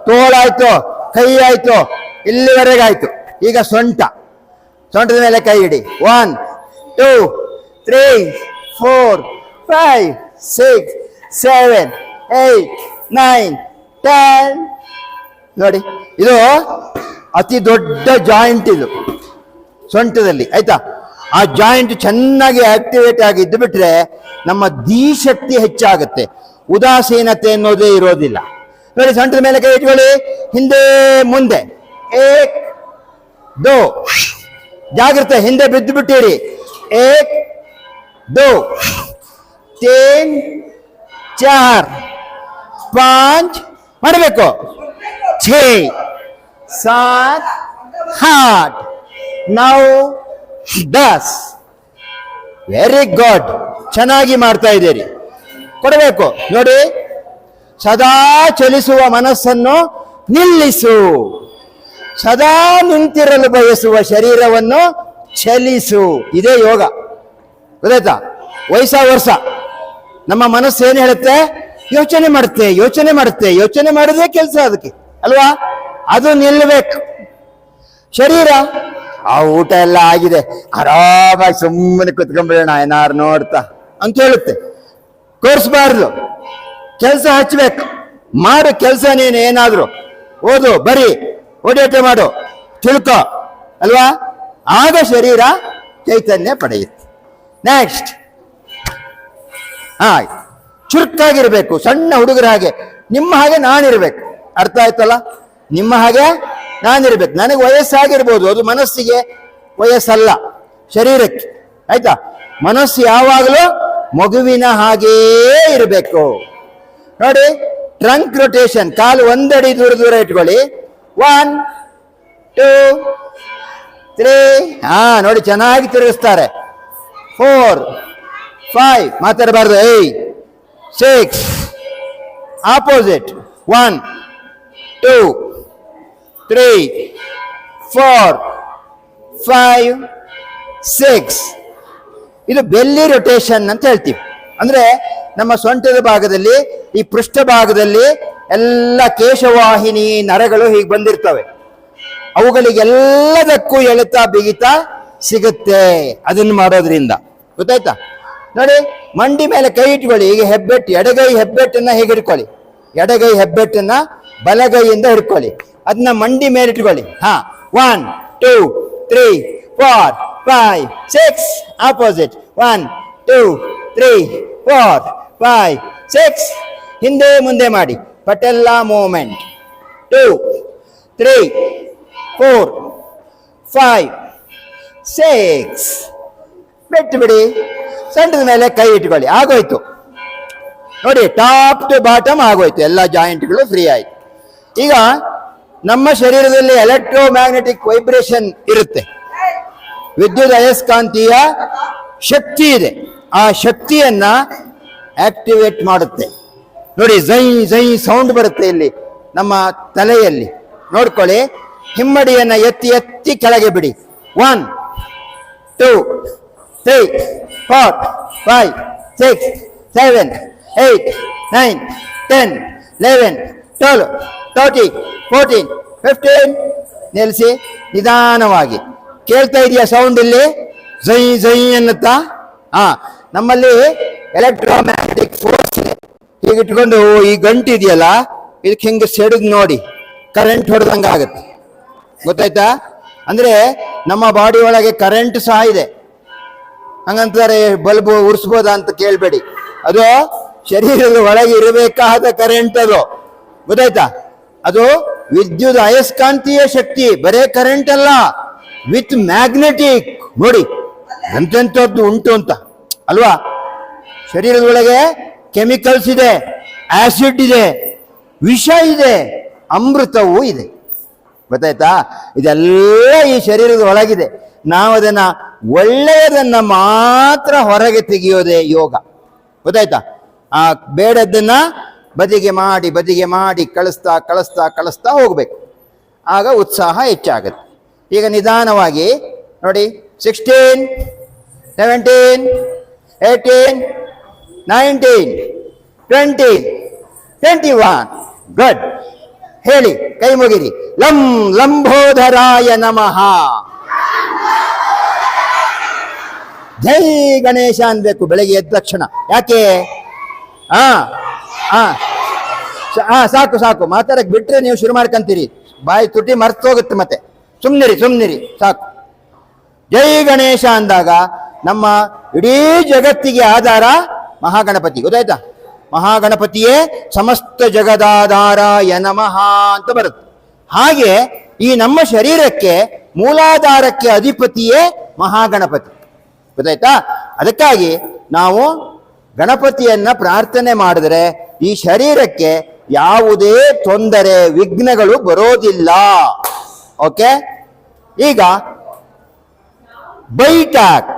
ತೋಳಾಯ್ತು, ಕೈ ಆಯ್ತು, ಇಲ್ಲಿವರೆಗೆ ಆಯ್ತು. ಈಗ ಸೊಂಟದ ಮೇಲೆ ಕೈ ಇಡಿ. 1 2 3 4 5 6 7 8 9 10. ನೋಡಿ, ಇದು ಅತಿ ದೊಡ್ಡ ಜಾಯಿಂಟ್ ಇದು ಸೊಂಟದಲ್ಲಿ, ಆಯ್ತಾ? ಆ ಜಾಯಿಂಟ್ ಚೆನ್ನಾಗಿ ಆಕ್ಟಿವೇಟ್ ಆಗಿ ಇದ್ದು ಬಿಟ್ರೆ ನಮ್ಮ ಶಕ್ತಿ ಹೆಚ್ಚಾಗುತ್ತೆ, ಉದಾಸೀನತೆ ಅನ್ನೋದೇ ಇರೋದಿಲ್ಲ. ನೋಡಿ, ಸೊಂಟದ ಮೇಲೆ ಕೈ ಇಟ್ಕೊಳ್ಳಿ, ಹಿಂದೆ ಮುಂದೆ. 1 2, ಜಾಗ್ರತೆ, ಹಿಂದೆ ಬಿದ್ದು ಬಿಟ್ಟಿರಿ. 1 2 3 4 5 ಮಾಡಬೇಕು. 6 7 8 9 10. ವೆರಿ ಗುಡ್, ಚೆನ್ನಾಗಿ ಮಾಡ್ತಾ ಇದ್ದೀರಿ. ಕೊಡಬೇಕು. ನೋಡಿ, ಸದಾ ಚಲಿಸುವ ಮನಸ್ಸನ್ನು ನಿಲ್ಲಿಸು, ಸದಾ ನಿಂತಿರಲು ಬಯಸುವ ಶರೀರವನ್ನು ಚಲಿಸು. ಇದೇ ಯೋಗ, ಗೊತ್ತಾಯ್ತಾ? ವರ್ಷ ನಮ್ಮ ಮನಸ್ಸು ಏನು ಹೇಳುತ್ತೆ? ಯೋಚನೆ ಮಾಡೋದೇ ಕೆಲಸ ಅದಕ್ಕೆ ಅಲ್ವಾ? ಅದು ನಿಲ್ಲಬೇಕು. ಶರೀರ ಆ ಊಟ ಎಲ್ಲ ಆಗಿದೆ, ಆರಾಮಾಗಿ ಸುಮ್ಮನೆ ಕುತ್ಕೊಂಡ್ಬಿಡೋಣ ಏನಾರು ನೋಡ್ತಾ ಅಂತ ಹೇಳುತ್ತೆ. ಕೋರ್ಸ್ಬಾರ್ದು, ಕೆಲಸ ಹಚ್ಬೇಕು. ಮಾಡು ಕೆಲಸ. ನೀನು ಏನಾದ್ರು ಓದು, ಬರೀ, ಓಡಾಟ ಮಾಡು, ತಿಳ್ಕೊ ಅಲ್ವಾ? ಆಗ ಶರೀರ ಚೈತನ್ಯ ಪಡೆಯುತ್ತೆ. ನೆಕ್ಸ್ಟ್, ಚುರುಕಾಗಿರ್ಬೇಕು. ಸಣ್ಣ ಹುಡುಗರ ಹಾಗೆ, ನಿಮ್ಮ ಹಾಗೆ ನಾನಿರ್ಬೇಕು. ಅರ್ಥ ಆಯ್ತಲ್ಲ? ನಿಮ್ಮ ಹಾಗೆ ನಾನಿರ್ಬೇಕು. ನನಗೆ ವಯಸ್ಸಾಗಿರ್ಬೋದು, ಅದು ಮನಸ್ಸಿಗೆ ವಯಸ್ಸಲ್ಲ, ಶರೀರಕ್ಕೆ. ಆಯ್ತಾ? ಮನಸ್ಸು ಯಾವಾಗಲೂ ಮಗುವಿನ ಹಾಗೇ ಇರಬೇಕು. ನೋಡಿ, ಟ್ರಂಕ್ ರೊಟೇಷನ್, ಕಾಲು 1 ಅಡಿ ದೂರ ಇಟ್ಕೊಳ್ಳಿ. 1 2 3. ನೋಡಿ, ಚೆನ್ನಾಗಿ ತಿರುಗಿಸ್ತಾರೆ. 4 5, ಮಾತಾಡಬಾರ್ದು. 8 6, ಆಪೋಸಿಟ್. 1 2 3 4 5 6. ಇದು ಬೆಲ್ಲಿ ರೊಟೇಷನ್ ಅಂತ ಹೇಳ್ತೀವಿ. ಅಂದ್ರೆ ನಮ್ಮ ಸೊಂಟದ ಭಾಗದಲ್ಲಿ, ಈ ಪೃಷ್ಠ ಭಾಗದಲ್ಲಿ ಎಲ್ಲ ಕೇಶವಾಹಿನಿ ನರಗಳು ಹೀಗೆ ಬಂದಿರ್ತವೆ. ಅವುಗಳಿಗೆಲ್ಲದಕ್ಕೂ ಎಳೆತ ಬಿಗಿತ ಸಿಗುತ್ತೆ ಅದನ್ನು ಮಾಡೋದ್ರಿಂದ. ಗೊತ್ತಾಯ್ತಾ? ನೋಡಿ, ಮಂಡಿ ಮೇಲೆ ಕೈ ಇಟ್ಕೊಳ್ಳಿ. ಈಗ ಹೆಬ್ಬೆಟ್ಟು, ಎಡಗೈ ಹೆಬ್ಬೆಟ್ಟನ್ನ ಹೇಗೆ ಹಿಡ್ಕೊಳ್ಳಿ, ಎಡಗೈ ಹೆಬ್ಬೆಟ್ಟನ್ನ ಬಲಗೈಯಿಂದ ಹಿಡ್ಕೊಳ್ಳಿ. ಅದನ್ನ ಮಂಡಿ ಮೇಲೆ ಇಟ್ಕೊಳ್ಳಿ. 1 2 3 4 5 6, ಆಪೋಸಿಟ್. 1 2 3 4 5 6. ಹಿಂದೆ ಮುಂದೆ ಮಾಡಿ, ಪಟೆಲ್ಲಾ ಮೂವ್ಮೆಂಟ್. 2 3 4 5 6. ಬಿಟ್ಟು ಬಿಡಿ. ಸೊಂಟದ ಮೇಲೆ ಕೈ ಇಟ್ಕೊಳ್ಳಿ. ಆಗೋಯ್ತು. ನೋಡಿ, ಟಾಪ್ ಟು ಬಾಟಮ್ ಆಗೋಯ್ತು, ಎಲ್ಲ ಜಾಯಿಂಟ್ಗಳು ಫ್ರೀ ಆಯ್ತು. ಈಗ ನಮ್ಮ ಶರೀರದಲ್ಲಿ ಎಲೆಕ್ಟ್ರೋಮ್ಯಾಗ್ನೆಟಿಕ್ ವೈಬ್ರೇಷನ್ ಇರುತ್ತೆ, ವಿದ್ಯುತ್ ಅಯಸ್ಕಾಂತೀಯ ಶಕ್ತಿ ಇದೆ. ಆ ಶಕ್ತಿಯನ್ನ ಆಕ್ಟಿವೇಟ್ ಮಾಡುತ್ತೆ. ನೋಡಿ, ಝೈ ಸೌಂಡ್ ಬರುತ್ತೆ ಇಲ್ಲಿ ನಮ್ಮ ತಲೆಯಲ್ಲಿ. ನೋಡ್ಕೊಳ್ಳಿ, ಹಿಮ್ಮಡಿಯನ್ನ ಎತ್ತಿ ಎತ್ತಿ ಕೆಳಗೆ ಬಿಡಿ. 1 2 3 4 5 6 7 8 9 10 11 12 13 14 15. ನಿಲ್ಲಿಸಿ, ನಿಧಾನವಾಗಿ. ಕೇಳ್ತಾ ಇದೆಯಾ ಸೌಂಡ್ ಇಲ್ಲಿ? ಝೈ ಅನ್ನುತ್ತಾ? ನಮ್ಮಲ್ಲಿ ಎಲೆಕ್ಟ್ರೋಮ್ಯಾಗ್ನೆಟಿಕ್ ಫೋರ್ಸ್ ಹೀಗೆ ಇಟ್ಕೊಂಡು, ಈ ಗಂಟು ಇದೆಯಲ್ಲ, ಇದಕ್ಕೆ ಹಿಂಗೆ ಸೆಡದ್ ನೋಡಿ, ಕರೆಂಟ್ ಹೊಡೆದಂಗೆ ಆಗುತ್ತೆ. ಗೊತ್ತಾಯ್ತಾ? ಅಂದ್ರೆ ನಮ್ಮ ಬಾಡಿ ಒಳಗೆ ಕರೆಂಟ್ ಸಹ ಇದೆ. ಹಂಗಂತಾರೆ ಬಲ್ಬ್ ಉರಿಸ್ಬೋದಾ ಅಂತ ಕೇಳಬೇಡಿ, ಅದು ಶರೀರದ ಒಳಗೆ ಇರಬೇಕಾದ ಕರೆಂಟ್ ಅದು. ಗೊತ್ತಾಯ್ತಾ? ಅದು ವಿದ್ಯುತ್ ಅಯಸ್ಕಾಂತೀಯ ಶಕ್ತಿ, ಬರೇ ಕರೆಂಟ್ ಅಲ್ಲ, ವಿತ್ ಮ್ಯಾಗ್ನೆಟಿಕ್. ನೋಡಿ ಎಂತೆಂಥದ್ದು ಉಂಟು ಅಂತ ಅಲ್ವಾ? ಶರೀರದೊಳಗೆ ಕೆಮಿಕಲ್ಸ್ ಇದೆ, ಆಸಿಡ್ ಇದೆ, ವಿಷ ಇದೆ, ಅಮೃತವೂ ಇದೆ. ಗೊತ್ತಾಯ್ತಾ? ಇದೆಲ್ಲ ಈ ಶರೀರದ ಒಳಗಿದೆ. ನಾವು ಅದನ್ನ ಒಳ್ಳೆಯದನ್ನ ಮಾತ್ರ ಹೊರಗೆ ತೆಗೆಯೋದೇ ಯೋಗ. ಗೊತ್ತಾಯ್ತಾ? ಆ ಬೇಡದ್ದನ್ನ ಬದಿಗೆ ಮಾಡಿ ಕಳಿಸ್ತಾ ಹೋಗ್ಬೇಕು. ಆಗ ಉತ್ಸಾಹ ಹೆಚ್ಚಾಗುತ್ತೆ. ಈಗ ನಿಧಾನವಾಗಿ ನೋಡಿ, 16 17 18 19 20 21. ಗುಡ್. ಹೇಳಿ, ಕೈ ಮುಗಿರಿ. ಲಂ ಲಂಬೋದರಾಯ ನಮಃ. ಜೈ ಗಣೇಶ ಅನ್ಬೇಕು ಬೆಳಗ್ಗೆ ಎದ್ದ ತಕ್ಷಣ. ಯಾಕೆ? ಸಾಕು ಸಾಕು, ಮಾತಾಡಕ್ ಬಿಟ್ರೆ ನೀವು ಶುರು ಮಾಡ್ಕೊಂತೀರಿ, ಬಾಯಿ ತುಟಿ ಮರ್ತೋಗುತ್ತೆ ಮತ್ತೆ. ಸುಮ್ನಿರಿ ಸಾಕು. ಜೈ ಗಣೇಶ ಅಂದಾಗ ನಮ್ಮ ಇಡೀ ಜಗತ್ತಿಗೆ ಆಧಾರ ಮಹಾಗಣಪತಿ, ಗೊತ್ತಾಯ್ತಾ? ಮಹಾಗಣಪತಿಯೇ ಸಮಸ್ತ ಜಗದಾಧಾರಾಯ ನಮಃ ಅಂತ ಬರುತ್ತೆ. ಹಾಗೆ ಈ ನಮ್ಮ ಶರೀರಕ್ಕೆ ಮೂಲಾಧಾರಕ್ಕೆ ಅಧಿಪತಿಯೇ ಮಹಾಗಣಪತಿ, ಗೊತ್ತಾಯ್ತಾ? ಅದಕ್ಕಾಗಿ ನಾವು ಗಣಪತಿಯನ್ನ ಪ್ರಾರ್ಥನೆ ಮಾಡಿದ್ರೆ ಈ ಶರೀರಕ್ಕೆ ಯಾವುದೇ ತೊಂದರೆ ವಿಘ್ನಗಳು ಬರೋದಿಲ್ಲ. ಓಕೆ, ಈಗ ಬೈಟಾಕ್